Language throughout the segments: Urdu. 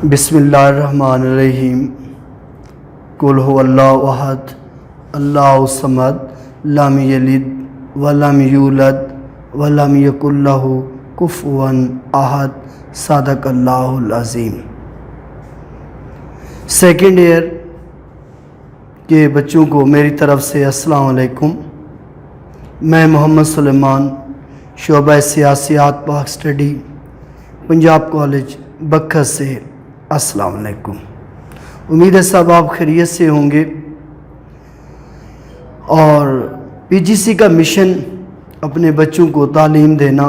بسم اللہ الرحمن الرحیم قل هو اللہ احد اللہ الصمد لم یلد ولم یولد ولم یکن لہ کفوا احد صدق اللہ العظیم۔ سیکنڈ ایئر کے بچوں کو میری طرف سے السلام علیکم۔ میں محمد سلیمان، شعبہ سیاسیات پاک اسٹڈی، پنجاب کالج بکھر سے السلام علیکم۔ امید ہے سب آپ خیریت سے ہوں گے، اور پی جی سی کا مشن اپنے بچوں کو تعلیم دینا،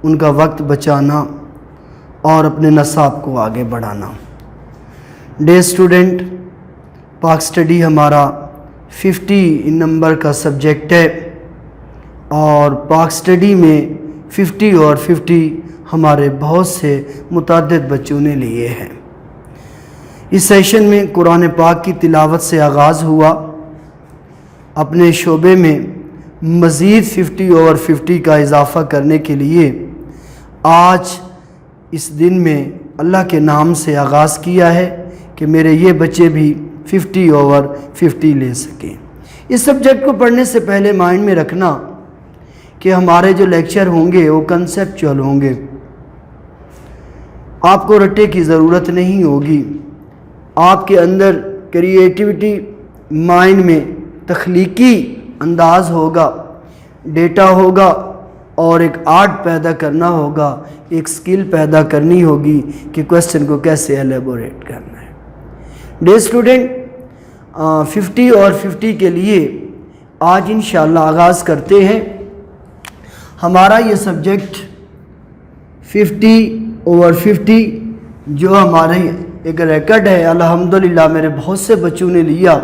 ان کا وقت بچانا اور اپنے نصاب کو آگے بڑھانا۔ ڈے اسٹوڈنٹ پاک اسٹڈی ہمارا 50 نمبر کا سبجیکٹ ہے، اور پاک اسٹڈی میں 50 اور 50 ہمارے بہت سے متعدد بچوں نے لیے ہیں۔ اس سیشن میں قرآن پاک کی تلاوت سے آغاز ہوا۔ اپنے شعبے میں مزید 50 اور 50 کا اضافہ کرنے کے لیے آج اس دن میں اللہ کے نام سے آغاز کیا ہے کہ میرے یہ بچے بھی 50 اور 50 لے سکیں۔ اس سبجیکٹ کو پڑھنے سے پہلے مائنڈ میں رکھنا کہ ہمارے جو لیکچر ہوں گے وہ کنسیپچول ہوں گے، آپ کو رٹے کی ضرورت نہیں ہوگی۔ آپ کے اندر کریٹیوٹی، مائنڈ میں تخلیقی انداز ہوگا، ڈیٹا ہوگا، اور ایک آرٹ پیدا کرنا ہوگا، ایک سکل پیدا کرنی ہوگی کہ کویسچن کو کیسے ایلیبوریٹ کرنا ہے۔ ڈے اسٹوڈنٹ 50 اور 50 کے لیے آج انشاءاللہ آغاز کرتے ہیں۔ ہمارا یہ سبجیکٹ 50 اور 50 جو ہمارے ایک ریکارڈ ہے، الحمدللہ میرے بہت سے بچوں نے لیا،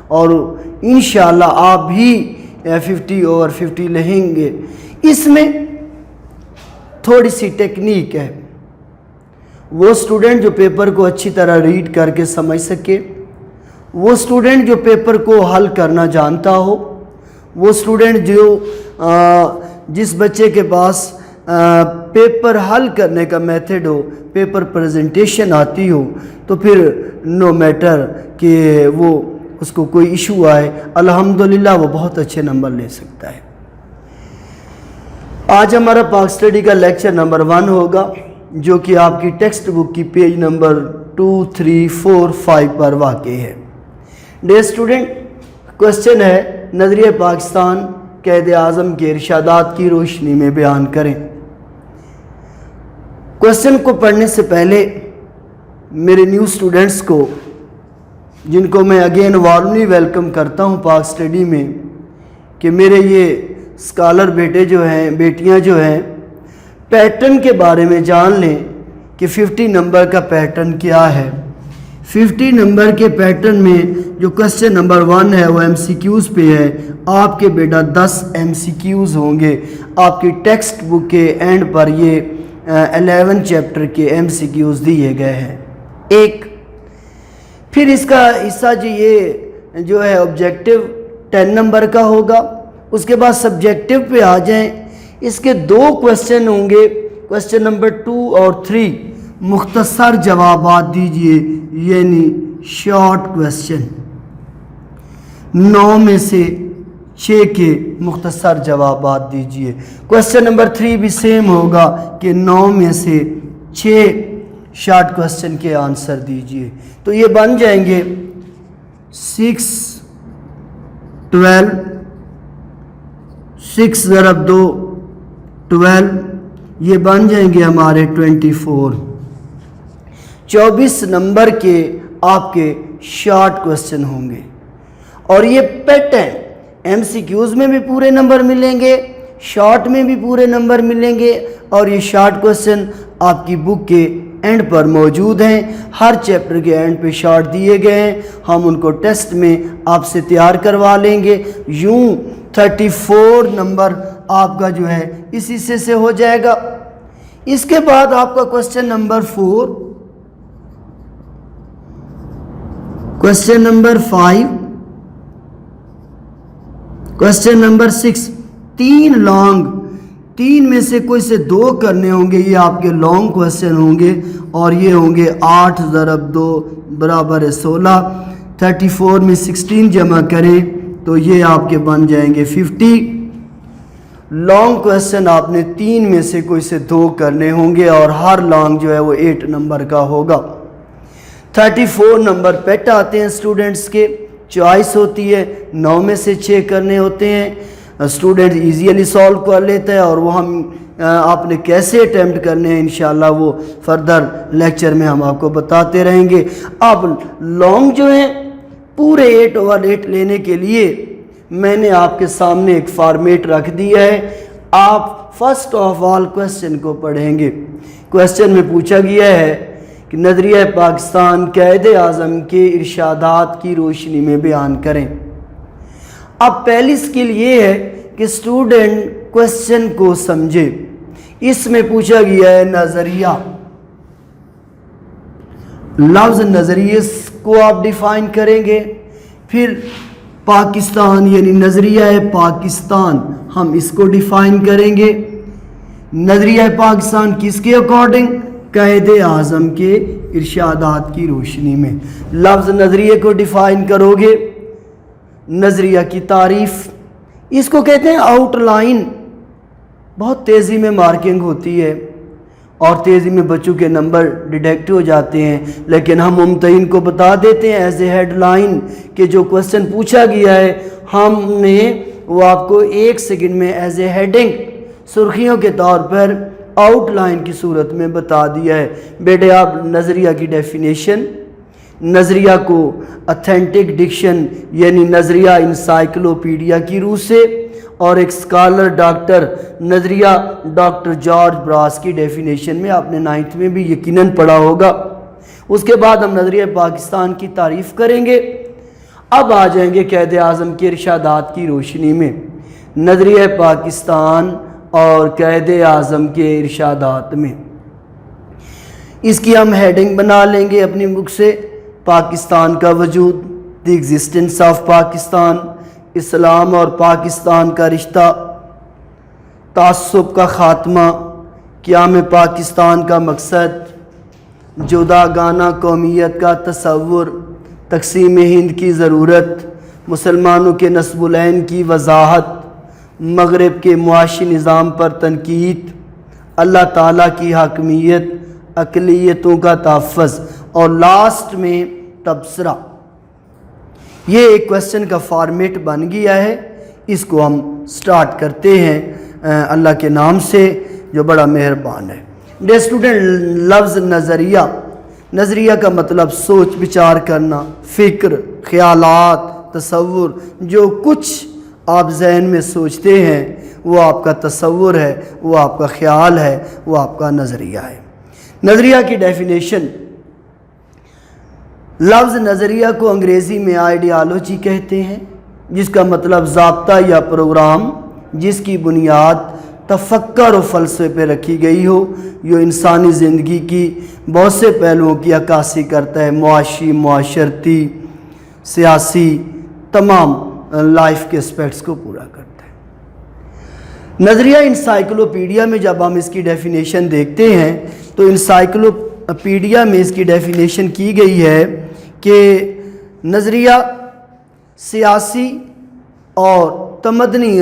اور انشاءاللہ آپ بھی 50 اور 50 لیں گے۔ اس میں تھوڑی سی ٹیکنیک ہے۔ وہ سٹوڈنٹ جو پیپر کو اچھی طرح ریڈ کر کے سمجھ سکے، وہ سٹوڈنٹ جو پیپر کو حل کرنا جانتا ہو، وہ سٹوڈنٹ جو جس بچے کے پاس پیپر حل کرنے کا میتھڈ ہو، پیپر پریزنٹیشن آتی ہو، تو پھر نو میٹر کہ وہ اس کو کوئی ایشو آئے، الحمدللہ وہ بہت اچھے نمبر لے سکتا ہے۔ آج ہمارا پاک اسٹڈی کا لیکچر نمبر 1 ہوگا، جو کہ آپ کی ٹیکسٹ بک کی پیج نمبر 2، 3، 4، 5 پر واقع ہے۔ ڈے اسٹوڈنٹ کویسچن ہے، نظریہ پاکستان قائد اعظم کے ارشادات کی روشنی میں بیان کریں۔ کویسچن کو پڑھنے سے پہلے میرے نیو سٹوڈنٹس کو، جن کو میں اگین وارملی ویلکم کرتا ہوں پاک اسٹڈی میں، کہ میرے یہ اسکالر بیٹے جو ہیں، بیٹیاں جو ہیں، پیٹرن کے بارے میں جان لیں کہ 50 نمبر کا پیٹرن کیا ہے۔ 50 نمبر کے پیٹرن میں جو کویسچن نمبر 1 ہے وہ ایم سی کیوز پہ ہے۔ آپ کے بیٹا 10 ایم سی کیوز ہوں گے۔ آپ کی ٹیکسٹ بک کے اینڈ پر یہ 11 چیپٹر کے ایم سی کیوز دیے گئے ہیں۔ پھر اس کا حصہ یہ جو ہے آبجیکٹیو 10 نمبر کا ہوگا۔ اس کے بعد سبجیکٹیو پہ آ جائیں، اس کے 2 کویسچن ہوں گے، کویسچن نمبر 2 اور 3، مختصر جوابات دیجئے، یعنی شارٹ کویسچن۔ 9 میں سے 6 کے مختصر جوابات دیجئے۔ کویسچن نمبر 3 بھی سیم ہوگا کہ 9 میں سے 6 شارٹ کویسچن کے آنسر دیجئے۔ تو یہ بن جائیں گے 6، 12، 6 ضرب 2، 12، یہ بن جائیں گے ہمارے 24۔ 24 نمبر کے آپ کے شارٹ کویسچن ہوں گے، اور یہ پیٹرن ایم سی کیوز میں بھی پورے نمبر ملیں گے، شارٹ میں بھی پورے نمبر ملیں گے، اور یہ شارٹ کویسچن آپ کی بک کے اینڈ پر موجود ہیں۔ ہر چیپٹر کے اینڈ پہ شارٹ دیے گئے ہیں، ہم ان کو ٹیسٹ میں آپ سے تیار کروا لیں گے۔ یوں 34 نمبر آپ کا جو ہے اس حصے سے ہو جائے گا۔ اس کے بعد آپ کا question number 4، question number 5، question number 6، 3 long 3 میں سے کوئی سے 2 کرنے ہوں گے، یہ آپ کے لانگ کویسچن ہوں گے، اور یہ ہوں گے 8 ضرب 2 برابر 16۔ 34 میں 16 جمع کریں تو یہ آپ کے بن جائیں گے 50۔ لانگ کویسچن آپ نے 3 میں سے کوئی سے 2 کرنے ہوں گے، اور ہر لانگ جو ہے وہ 8 نمبر کا ہوگا۔ 34 نمبر پیٹ آتے ہیں اسٹوڈنٹس کے، چوائس ہوتی ہے، 9 میں سے 6 کرنے ہوتے ہیں۔ اسٹوڈنٹ ایزیلی سالو کر لیتا ہے، اور وہ ہم آپ نے کیسے اٹیمپٹ کرنے ہیں انشاءاللہ وہ فردر لیکچر میں ہم آپ کو بتاتے رہیں گے۔ اب لانگ جو ہیں پورے 8/8 لینے کے لیے میں نے آپ کے سامنے ایک فارمیٹ رکھ دیا ہے۔ آپ فرسٹ آف آل کویسچن کو پڑھیں گے۔ کویسچن میں پوچھا گیا ہے کہ نظریہ پاکستان قائد اعظم کے ارشادات کی روشنی میں بیان کریں۔ اب پہلی سکل یہ ہے کہ اسٹوڈنٹ کویسچن کو سمجھے۔ اس میں پوچھا گیا ہے نظریہ، لفظ نظریے کو آپ ڈیفائن کریں گے، پھر پاکستان یعنی نظریہ پاکستان ہم اس کو ڈیفائن کریں گے۔ نظریہ پاکستان کس کے اکارڈنگ؟ قائد اعظم کے ارشادات کی روشنی میں۔ لفظ نظریے کو ڈیفائن کرو گے۔ نظریہ کی تعریف، اس کو کہتے ہیں آؤٹ لائن۔ بہت تیزی میں مارکنگ ہوتی ہے اور تیزی میں بچوں کے نمبر ڈیڈکٹ ہو جاتے ہیں، لیکن ہم ممتحن کو بتا دیتے ہیں ایز اے ہیڈ لائن کہ جو کویسچن پوچھا گیا ہے ہم نے وہ آپ کو 1 سیکنڈ میں ایز اے ہیڈنگ سرخیوں کے طور پر آؤٹ لائن کی صورت میں بتا دیا ہے۔ بیٹے آپ نظریہ کی ڈیفینیشن، نظریہ کو اتھینٹک ڈکشن یعنی نظریہ انسائکلوپیڈیا کی روح سے، اور ایک سکالر ڈاکٹر نظریہ ڈاکٹر جارج براس کی ڈیفینیشن میں آپ نے 9th میں بھی یقیناً پڑھا ہوگا۔ اس کے بعد ہم نظریہ پاکستان کی تعریف کریں گے۔ اب آ جائیں گے قائد اعظم کے ارشادات کی روشنی میں۔ نظریہ پاکستان اور قائد اعظم کے ارشادات میں، اس کی ہم ہیڈنگ بنا لیں گے اپنی بک سے، پاکستان کا وجود، دی ایگزسٹنس آف پاکستان، اسلام اور پاکستان کا رشتہ، تعصب کا خاتمہ، قیام پاکستان کا مقصد، جداگانہ قومیت کا تصور، تقسیم ہند کی ضرورت، مسلمانوں کے نصب العین کی وضاحت، مغرب کے معاشی نظام پر تنقید، اللہ تعالیٰ کی حاکمیت، اقلیتوں کا تحفظ، اور لاسٹ میں تبصرہ۔ یہ ایک کویسچن کا فارمیٹ بن گیا ہے۔ اس کو ہم سٹارٹ کرتے ہیں اللہ کے نام سے جو بڑا مہربان ہے۔ ڈیئر اسٹوڈنٹ، لفظ نظریہ، نظریہ کا مطلب سوچ بچار کرنا، فکر، خیالات، تصور، جو کچھ آپ ذہن میں سوچتے ہیں وہ آپ کا تصور ہے، وہ آپ کا خیال ہے، وہ آپ کا نظریہ ہے۔ نظریہ کی ڈیفینیشن، لفظ نظریہ کو انگریزی میں آئیڈیالوجی کہتے ہیں، جس کا مطلب ضابطہ یا پروگرام جس کی بنیاد تفکر و فلسفے پہ رکھی گئی ہو، جو انسانی زندگی کی بہت سے پہلوؤں کی عکاسی کرتا ہے، معاشی، معاشرتی، سیاسی، تمام لائف کے اسپیکٹس کو پورا کرتا ہے۔ نظریہ انسائکلوپیڈیا میں جب ہم اس کی ڈیفینیشن دیکھتے ہیں تو انسائکلوپیڈیا میں اس کی ڈیفینیشن کی گئی ہے کہ نظریہ سیاسی اور تمدنی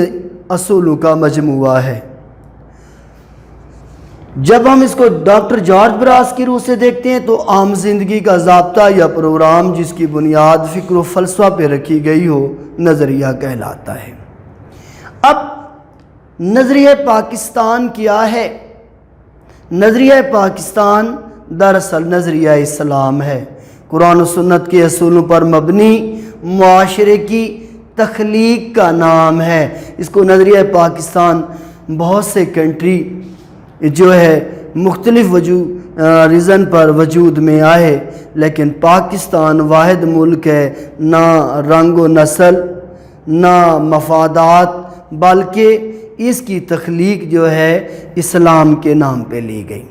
اصولوں کا مجموعہ ہے۔ جب ہم اس کو ڈاکٹر جارج براس کی روح سے دیکھتے ہیں تو عام زندگی کا ضابطہ یا پروگرام جس کی بنیاد فکر و فلسفہ پہ رکھی گئی ہو، نظریہ کہلاتا ہے۔ اب نظریہ پاکستان کیا ہے؟ نظریہ پاکستان دراصل نظریہ اسلام ہے، قرآن و سنت کے اصولوں پر مبنی معاشرے کی تخلیق کا نام ہے۔ اس کو نظریہ پاکستان بہت سے کنٹری جو ہے مختلف ریزن پر وجود میں آئے، لیکن پاکستان واحد ملک ہے، نہ رنگ و نسل نہ مفادات، بلکہ اس کی تخلیق جو ہے اسلام کے نام پہ لی گئی۔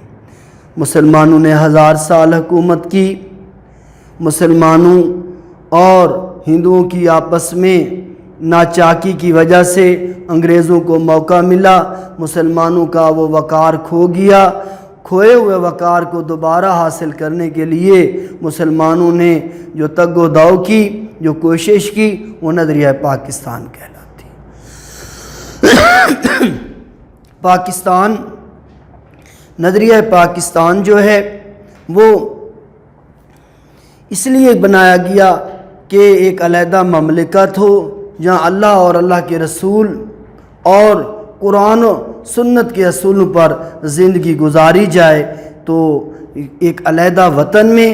مسلمانوں نے 1000 سال حکومت کی، مسلمانوں اور ہندوؤں کی آپس میں ناچاکی کی وجہ سے انگریزوں کو موقع ملا، مسلمانوں کا وہ وقار کھو گیا۔ کھوئے ہوئے وقار کو دوبارہ حاصل کرنے کے لیے مسلمانوں نے جو تگ و دو کی، جو کوشش کی، وہ نظریہ پاکستان کہلاتی۔ پاکستان، نظریہ پاکستان جو ہے وہ اس لیے بنایا گیا کہ ایک علیحدہ مملکت ہو جہاں اللہ اور اللہ کے رسول اور قرآن و سنت کے اصولوں پر زندگی گزاری جائے، تو ایک علیحدہ وطن میں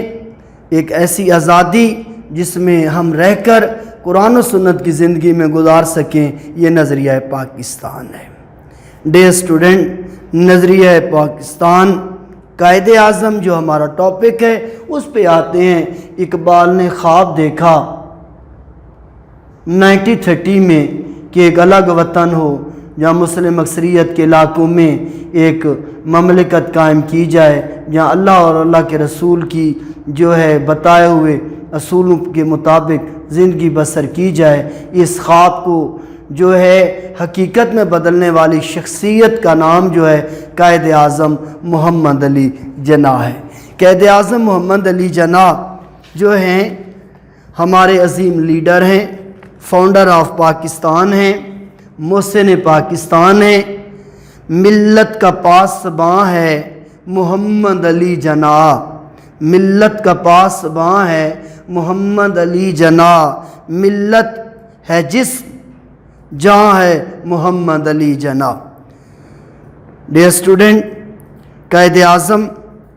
ایک ایسی آزادی جس میں ہم رہ کر قرآن و سنت کی زندگی میں گزار سکیں، یہ نظریہ پاکستان ہے۔ ڈیئر اسٹوڈنٹ، نظریہ پاکستان، قائد اعظم جو ہمارا ٹاپک ہے اس پہ آتے ہیں۔ اقبال نے خواب دیکھا 1930 میں کہ ایک الگ وطن ہو جہاں مسلم اکثریت کے علاقوں میں ایک مملکت قائم کی جائے، جہاں اللہ اور اللہ کے رسول کی جو ہے بتائے ہوئے اصولوں کے مطابق زندگی بسر کی جائے۔ اس خواب کو جو ہے حقیقت میں بدلنے والی شخصیت کا نام جو ہے قائد اعظم محمد علی جناح ہے۔ قائد اعظم محمد علی جناح جو ہیں ہمارے عظیم لیڈر ہیں، فاؤنڈر آف پاکستان ہیں، محسن پاکستان ہیں، ملت کا پاسباں ہے محمد علی جناح، ملت کا پاسباں ہے محمد علی جناح، ملت ہے جس جہاں ہے محمد علی جناح۔ ڈیئر اسٹوڈنٹ، قائد اعظم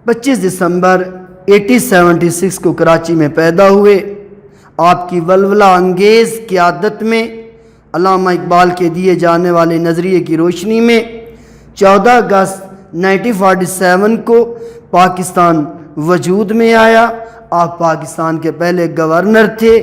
25 دسمبر 1876 کو کراچی میں پیدا ہوئے۔ آپ کی ولولہ انگیز قیادت میں علامہ اقبال کے دیے جانے والے نظریے کی روشنی میں 14 اگست 1947 کو پاکستان وجود میں آیا۔ آپ پاکستان کے پہلے گورنر تھے۔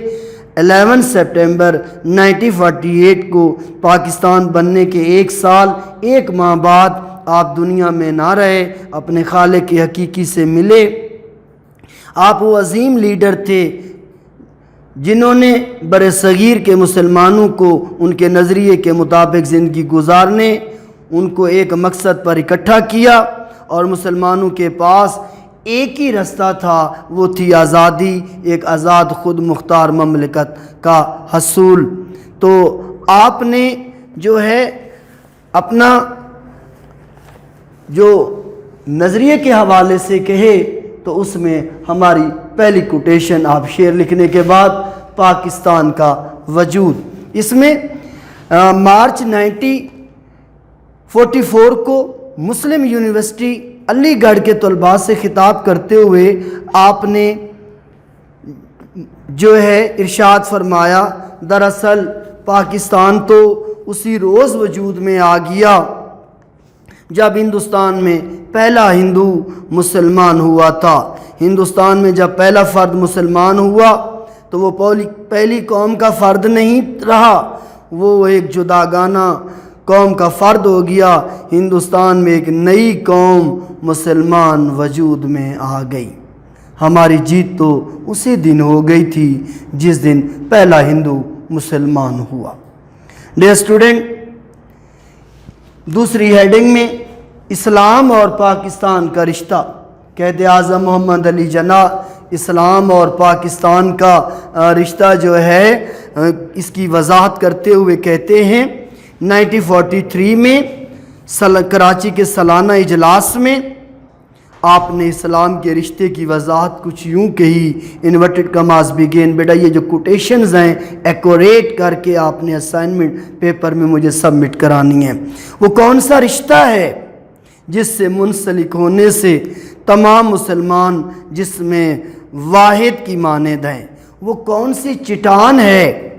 11 سپٹمبر 1948 کو پاکستان بننے کے 1 سال 1 ماہ بعد آپ دنیا میں نہ رہے، اپنے خالق حقیقی سے ملے۔ آپ وہ عظیم لیڈر تھے جنہوں نے برصغیر کے مسلمانوں کو ان کے نظریے کے مطابق زندگی گزارنے، ان کو ایک مقصد پر اکٹھا کیا، اور مسلمانوں کے پاس ایک ہی راستہ تھا، وہ تھی آزادی، ایک آزاد خود مختار مملکت کا حصول۔ تو آپ نے جو ہے اپنا جو نظریے کے حوالے سے کہے تو اس میں ہماری پہلی کوٹیشن آپ شعر لکھنے کے بعد پاکستان کا وجود، اس میں مارچ 1944 کو مسلم یونیورسٹی علی گڑھ کے طلباء سے خطاب کرتے ہوئے آپ نے جو ہے ارشاد فرمایا، دراصل پاکستان تو اسی روز وجود میں آ گیا جب ہندوستان میں پہلا ہندو مسلمان ہوا تھا۔ ہندوستان میں جب پہلا فرد مسلمان ہوا تو وہ پہلی قوم کا فرد نہیں رہا، وہ ایک جداگانہ قوم کا فرد ہو گیا۔ ہندوستان میں ایک نئی قوم مسلمان وجود میں آ گئی۔ ہماری جیت تو اسی دن ہو گئی تھی جس دن پہلا ہندو مسلمان ہوا۔ ڈیئر اسٹوڈنٹ، دوسری ہیڈنگ میں اسلام اور پاکستان کا رشتہ، قائد اعظم محمد علی جناح اسلام اور پاکستان کا رشتہ جو ہے اس کی وضاحت کرتے ہوئے کہتے ہیں 1943 میں کراچی کے سالانہ اجلاس میں آپ نے اسلام کے رشتے کی وضاحت کچھ یوں کہی، انورٹڈ کماز بگین، بیٹا یہ جو کوٹیشنز ہیں ایکوریٹ کر کے آپ نے اسائنمنٹ پیپر میں مجھے سبمٹ کرانی ہیں۔ وہ کون سا رشتہ ہے جس سے منسلک ہونے سے تمام مسلمان جس میں واحد کی مانند ہیں؟ وہ کون سی چٹان ہے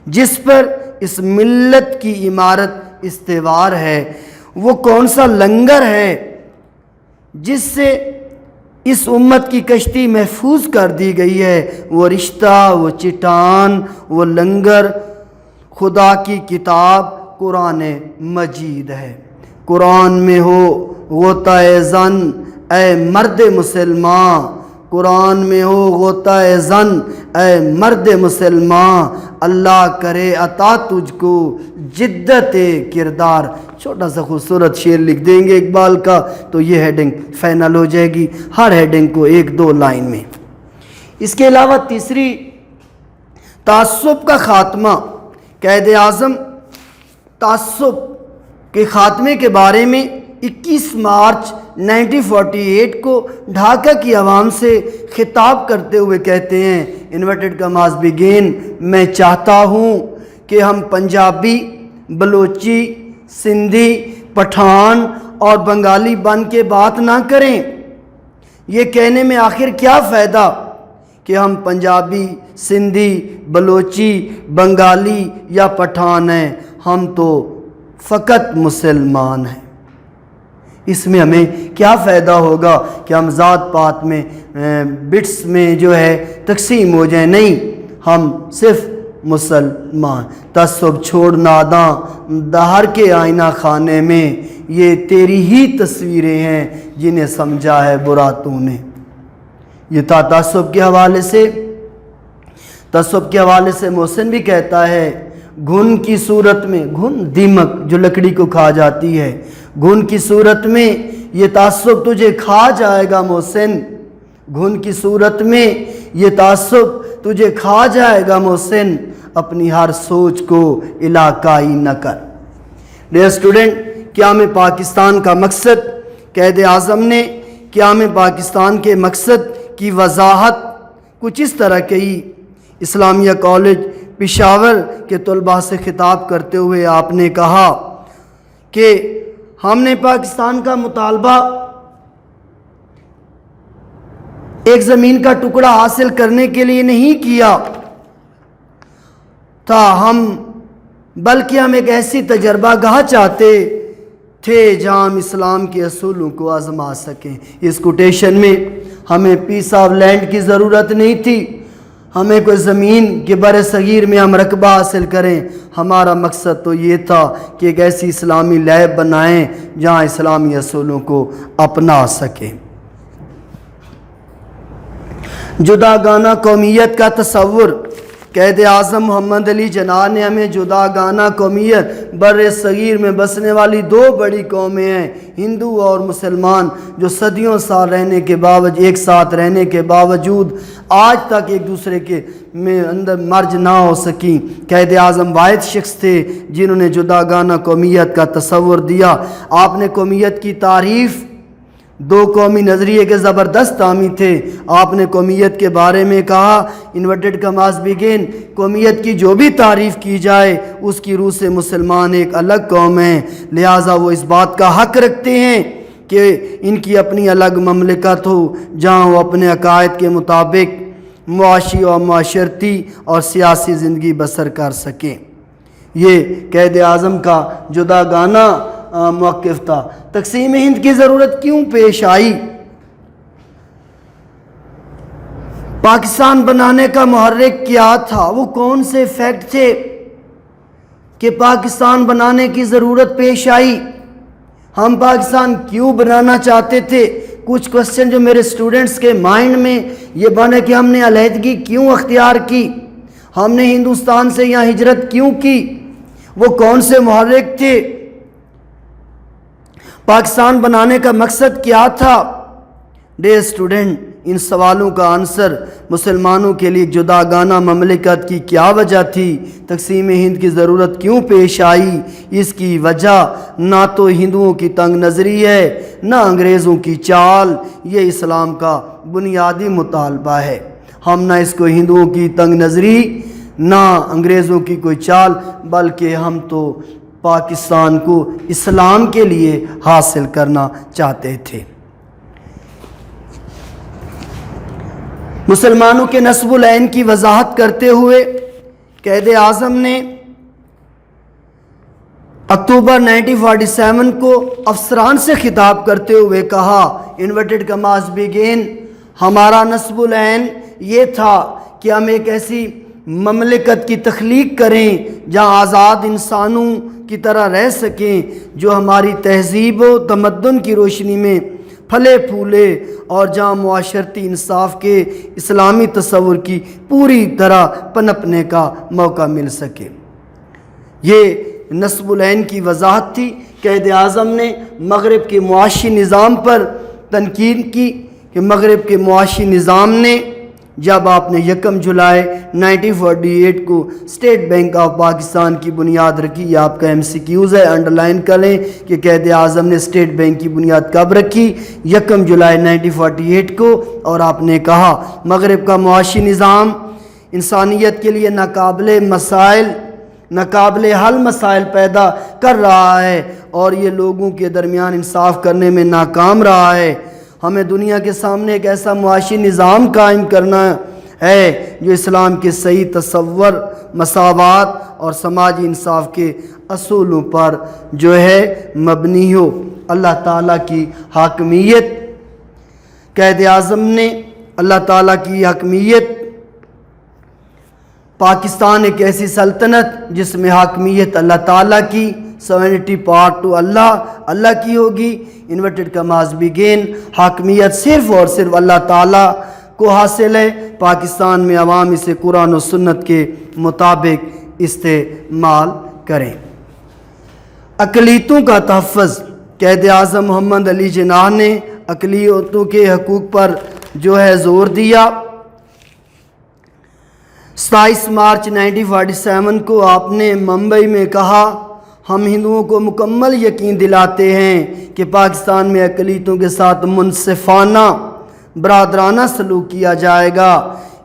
جس پر اس ملت کی عمارت استوار ہے؟ وہ کون سا لنگر ہے جس سے اس امت کی کشتی محفوظ کر دی گئی ہے؟ وہ رشتہ، وہ چٹان، وہ لنگر خدا کی کتاب قرآن مجید ہے۔ قرآن میں ہو غوطہ زن اے مرد مسلمان، قرآن میں ہو غوطہ زن اے مرد مسلمان، اللہ کرے عطا تجھ کو جدت کردار۔ چھوٹا سا خوبصورت شعر لکھ دیں گے اقبال کا تو یہ ہیڈنگ فائنل ہو جائے گی، ہر ہیڈنگ کو 1-2 لائن میں۔ اس کے علاوہ تیسری، تعصب کا خاتمہ۔ قائد اعظم تعصب کے خاتمے کے بارے میں 21 مارچ 1948 کو ڈھاکہ کی عوام سے خطاب کرتے ہوئے کہتے ہیں، انورٹڈ کماز بگین، میں چاہتا ہوں کہ ہم پنجابی، بلوچی، سندھی، پٹھان اور بنگالی بن کے بات نہ کریں۔ یہ کہنے میں آخر کیا فائدہ کہ ہم پنجابی، سندھی، بلوچی، بنگالی یا پٹھان ہیں، ہم تو فقط مسلمان ہیں۔ اس میں ہمیں کیا فائدہ ہوگا کہ ہم ذات پات میں بٹس میں جو ہے تقسیم ہو جائیں؟ نہیں، ہم صرف مسلمان۔ تعصب چھوڑ ناداں دہر کے آئینہ خانے میں، یہ تیری ہی تصویریں ہیں جنہیں سمجھا ہے برا تو نے۔ یہ تھا تعصب کے حوالے سے۔ تعصب کے حوالے سے محسن بھی کہتا ہے، گھن کی صورت میں، گھن دیمک جو لکڑی کو کھا جاتی ہے، گھن کی صورت میں یہ تعصب تجھے کھا جائے گا محسن، گھن کی صورت میں یہ تعصب تجھے کھا جائے گا محسن، اپنی ہر سوچ کو علاقائی نہ کر۔ ڈیئر اسٹوڈنٹ، قیام پاکستان کا مقصد، قائد اعظم نے قیام پاکستان کے مقصد کی وضاحت کچھ اس طرح کی۔ اسلامیہ کالج پشاور کے طلباء سے خطاب کرتے ہوئے آپ نے کہا کہ ہم نے پاکستان کا مطالبہ ایک زمین کا ٹکڑا حاصل کرنے کے لیے نہیں کیا تھا، بلکہ ہم ایک ایسی تجربہ گاہ چاہتے تھے جہاں ہم اسلام کے اصولوں کو آزما سکیں۔ اس کوٹیشن میں ہمیں پیس آف لینڈ کی ضرورت نہیں تھی، ہمیں کوئی زمین کے بر صغیر میں ہم رقبہ حاصل کریں، ہمارا مقصد تو یہ تھا کہ ایک ایسی اسلامی لیب بنائیں جہاں اسلامی اصولوں کو اپنا سکیں۔ جداگانہ قومیت کا تصور۔ قائد اعظم محمد علی جناح نے ہمیں جداگانہ قومیت، بر صغیر میں بسنے والی 2 بڑی قومیں ہیں، ہندو اور مسلمان، جو صدیوں سال رہنے کے باوجود، ایک ساتھ رہنے کے باوجود آج تک ایک دوسرے کے میں اندر مرج نہ ہو سکیں۔ قائد اعظم واحد شخص تھے جنہوں نے جداگانہ قومیت کا تصور دیا۔ آپ نے قومیت کی تعریف 2 قومی نظریے کے زبردست حامی تھے۔ آپ نے قومیت کے بارے میں کہا، انورٹڈ کماز بگین، قومیت کی جو بھی تعریف کی جائے اس کی روح سے مسلمان ایک الگ قوم ہیں، لہٰذا وہ اس بات کا حق رکھتے ہیں کہ ان کی اپنی الگ مملکت ہو جہاں وہ اپنے عقائد کے مطابق معاشی اور معاشرتی اور سیاسی زندگی بسر کر سکیں۔ یہ قائد اعظم کا جداگانہ موقف تھا۔ تقسیم ہند کی ضرورت کیوں پیش آئی؟ پاکستان بنانے کا محرک کیا تھا؟ وہ کون سے فیکٹ تھے کہ پاکستان بنانے کی ضرورت پیش آئی؟ ہم پاکستان کیوں بنانا چاہتے تھے؟ کچھ کوسچن جو میرے سٹوڈنٹس کے مائنڈ میں یہ بنے کہ ہم نے علیحدگی کیوں اختیار کی، ہم نے ہندوستان سے یہاں ہجرت کیوں کی، وہ کون سے محرک تھے، پاکستان بنانے کا مقصد کیا تھا؟ ڈیئر اسٹوڈنٹ، ان سوالوں کا آنسر مسلمانوں کے لیے جداگانہ مملکت کی کیا وجہ تھی، تقسیم ہند کی ضرورت کیوں پیش آئی، اس کی وجہ نہ تو ہندوؤں کی تنگ نظری ہے نہ انگریزوں کی چال، یہ اسلام کا بنیادی مطالبہ ہے۔ ہم نہ اس کو ہندوؤں کی تنگ نظری نہ انگریزوں کی کوئی چال، بلکہ ہم تو پاکستان کو اسلام کے لیے حاصل کرنا چاہتے تھے۔ مسلمانوں کے نسب العین کی وضاحت کرتے ہوئے قائد اعظم نے اکتوبر 1947 کو افسران سے خطاب کرتے ہوئے کہا، انورٹڈ کماز بگین، ہمارا نسب العین یہ تھا کہ ہم ایک ایسی مملکت کی تخلیق کریں جہاں آزاد انسانوں کی طرح رہ سکیں، جو ہماری تہذیب و تمدن کی روشنی میں پھلے پھولے اور جہاں معاشرتی انصاف کے اسلامی تصور کی پوری طرح پنپنے کا موقع مل سکے۔ یہ نصب العین کی وضاحت تھی۔ قائد اعظم نے مغرب کے معاشی نظام پر تنقید کی کہ مغرب کے معاشی نظام نے جب آپ نے 1 جولائی 1948 کو اسٹیٹ بینک آف پاکستان کی بنیاد رکھی، یہ آپ کا MCQs ہے، انڈرلائن کریں کہ قائد اعظم نے اسٹیٹ بینک کی بنیاد کب رکھی؟ 1 جولائی 1948 کو، اور آپ نے کہا مغرب کا معاشی نظام انسانیت کے لیے ناقابل حل مسائل پیدا کر رہا ہے اور یہ لوگوں کے درمیان انصاف کرنے میں ناکام رہا ہے۔ ہمیں دنیا کے سامنے ایک ایسا معاشی نظام قائم کرنا ہے جو اسلام کے صحیح تصور، مساوات اور سماجی انصاف کے اصولوں پر مبنی ہو۔ اللہ تعالیٰ کی حاکمیت، قائد اعظم نے اللہ تعالیٰ کی حاکمیت، پاکستان ایک ایسی سلطنت جس میں حاکمیت اللہ تعالیٰ کی، سوورنٹی پارٹ ٹو اللہ کی ہوگی۔ انورٹڈ کماز بگین، حاکمیت صرف اور صرف اللہ تعالیٰ کو حاصل ہے۔ پاکستان میں عوام اسے قرآن و سنت کے مطابق استعمال کریں۔ اقلیتوں کا تحفظ، قائد اعظم محمد علی جناح نے اقلیتوں کے حقوق پر زور دیا۔ 27 مارچ 1947 کو آپ نے ممبئی میں کہا، ہم ہندوؤں کو مکمل یقین دلاتے ہیں کہ پاکستان میں اقلیتوں کے ساتھ منصفانہ برادرانہ سلوک کیا جائے گا۔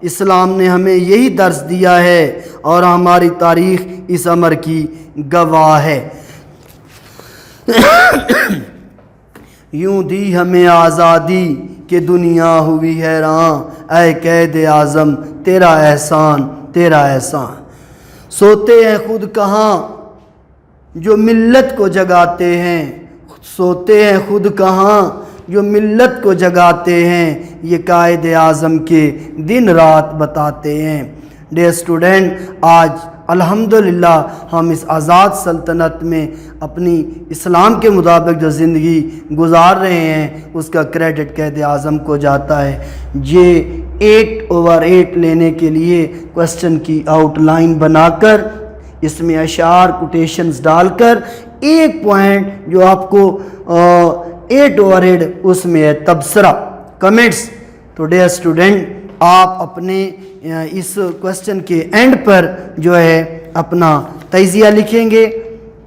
اسلام نے ہمیں یہی درس دیا ہے اور ہماری تاریخ اس امر کی گواہ ہے۔ یوں دی ہمیں آزادی کہ دنیا ہوئی حیران، اے قائد اعظم تیرا احسان تیرا احسان۔ سوتے ہیں خود کہاں جو ملت کو جگاتے ہیں، سوتے ہیں خود کہاں جو ملت کو جگاتے ہیں، یہ قائد اعظم کے دن رات بتاتے ہیں۔ ڈیئر اسٹوڈنٹ، آج الحمدللہ ہم اس آزاد سلطنت میں اپنی اسلام کے مطابق جو زندگی گزار رہے ہیں اس کا کریڈٹ قائد اعظم کو جاتا ہے۔ یہ 8/8 لینے کے لیے کوسچن کی آؤٹ لائن بنا کر اس میں اشعار کوٹیشنز ڈال کر ایک پوائنٹ جو آپ کو 8/8 اس میں ہے تبصرہ کمنٹس۔ تو ڈیئر اسٹوڈنٹ، آپ اپنے اس کوسچن کے اینڈ پر اپنا تجزیہ لکھیں گے،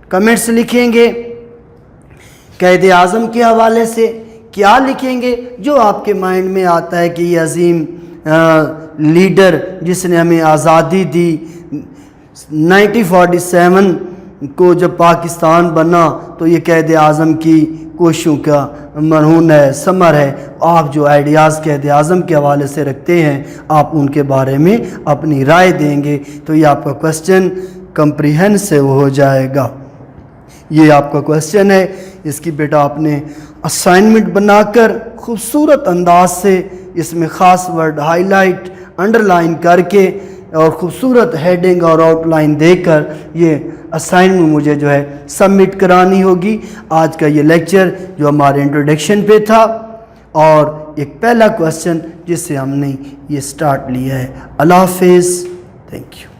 کمنٹس لکھیں گے، قائد اعظم کے حوالے سے کیا لکھیں گے جو آپ کے مائنڈ میں آتا ہے کہ یہ عظیم لیڈر جس نے ہمیں آزادی دی، 1947 کو جب پاکستان بنا تو یہ قائد اعظم کی کوششوں کا مرہون ہے، ثمر ہے۔ آپ جو آئیڈیاز قائد اعظم کے حوالے سے رکھتے ہیں آپ ان کے بارے میں اپنی رائے دیں گے تو یہ آپ کا کوسچن کمپریہنسو ہو جائے گا۔ یہ آپ کا کوسچن ہے، اس کی بیٹا آپ نے اسائنمنٹ بنا کر خوبصورت انداز سے اس میں خاص word high light under line کر کے اور خوبصورت ہیڈنگ اور آؤٹ لائن دے کر یہ اسائنمنٹ مجھے سبمٹ کرانی ہوگی۔ آج کا یہ لیکچر جو ہمارے انٹروڈکشن پہ تھا اور ایک پہلا کوسچن جس سے ہم نے یہ سٹارٹ لیا ہے۔ اللہ حافظ، تھینک یو۔